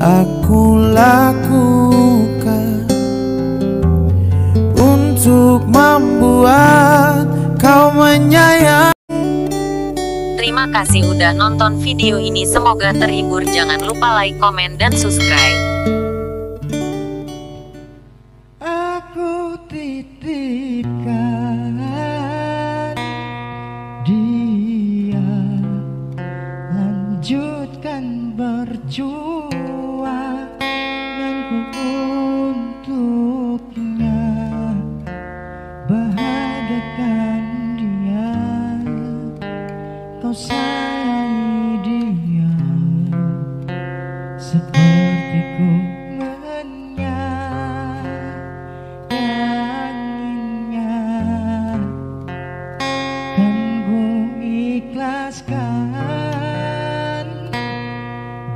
aku lakukan untuk membuat kau menyayang. Terima kasih udah nonton video ini, semoga terhibur. Jangan lupa like, komen, dan subscribe. Aku titipkan dia, lanjutkan berjuang untuknya, bahagiakan dia, kau sayangi dia sepertiku menyayanginya. Kan ku ikhlaskan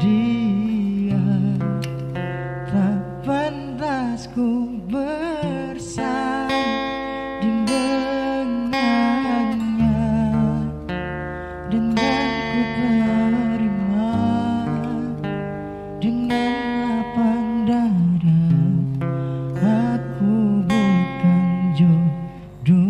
dia, tak pantas ku bersanding dengannya, dan ku terima dengan lapang dada. Aku bukan jodohnya.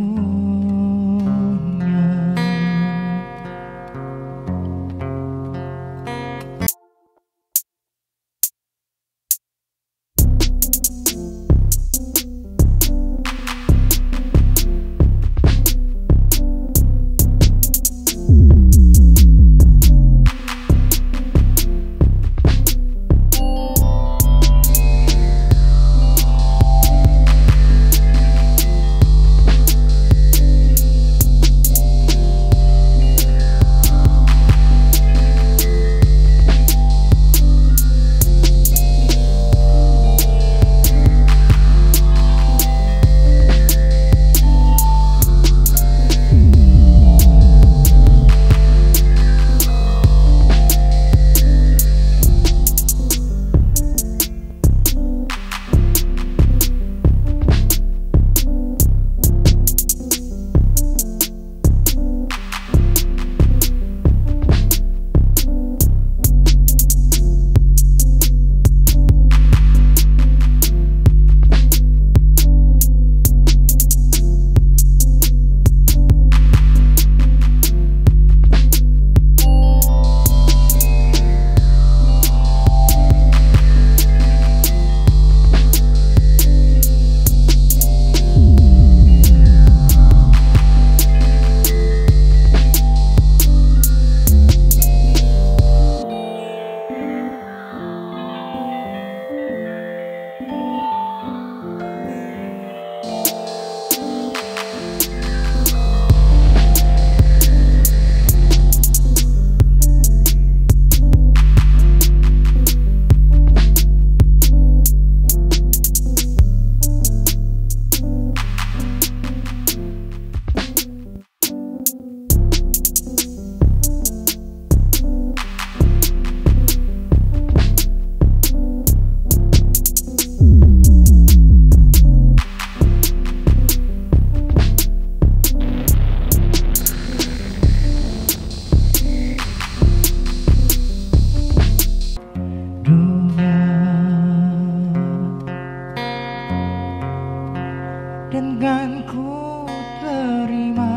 Dan kan ku terima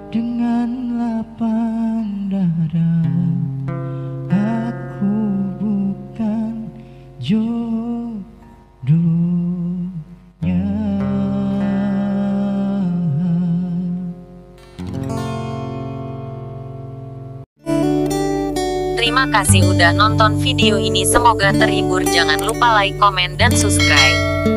dengan lapang dada. Aku bukan jodohnya. Terima kasih udah nonton video ini, semoga terhibur. Jangan lupa like, komen, dan subscribe.